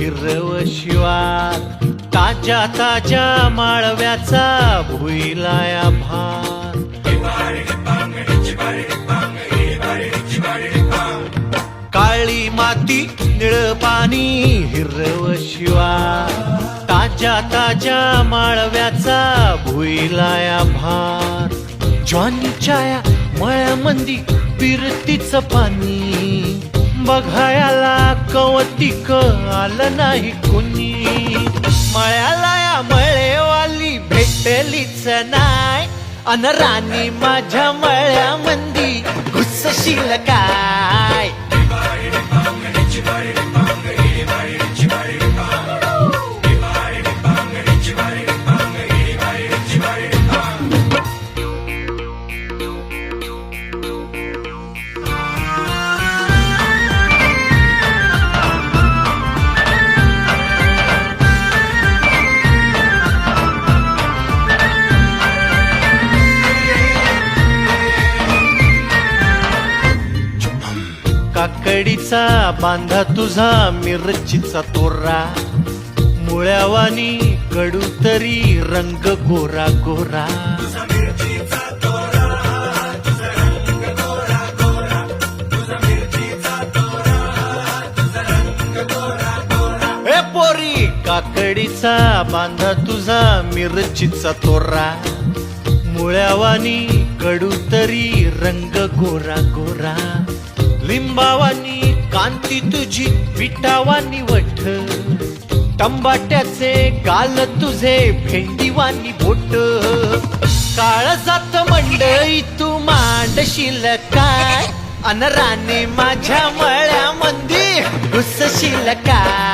हिरव शिवार, ताज्या ताज्या माळव्याचा भुईलाया भार. काळी माती निळ पाणी हिरव शिवार, ताज्या ताज्या माळव्याचा भुईलाया भार. ज्वानीच्या या मळ्यामंदी फिरतीच पाणी, बघायला कवतिक आलं नाही कुणी. मळ्याला या मळेवाली भेटलीच नाय, अन राणी माझ्या मळ्यामंदी घुसशील काय. काकडीचा बांधा तुझा मिरचीचा तोरा, मुळ्यावानी कडू तरी रंग गोरा गोरा. ए पोरी काकडीचा बांधा तुझा मिरचीचा तोरा, मुळ्यावानी कडू तरी रंग गोरा गोरा. लिंबावानी कांती तुझी पिठावानी वठ, टंबाट्याचे गाल तुझे भेंडीवानी बोट. काळजात मंडई तू मांडशील काय, अन राणी माझ्या मळ्यामंदी घुसशील काय.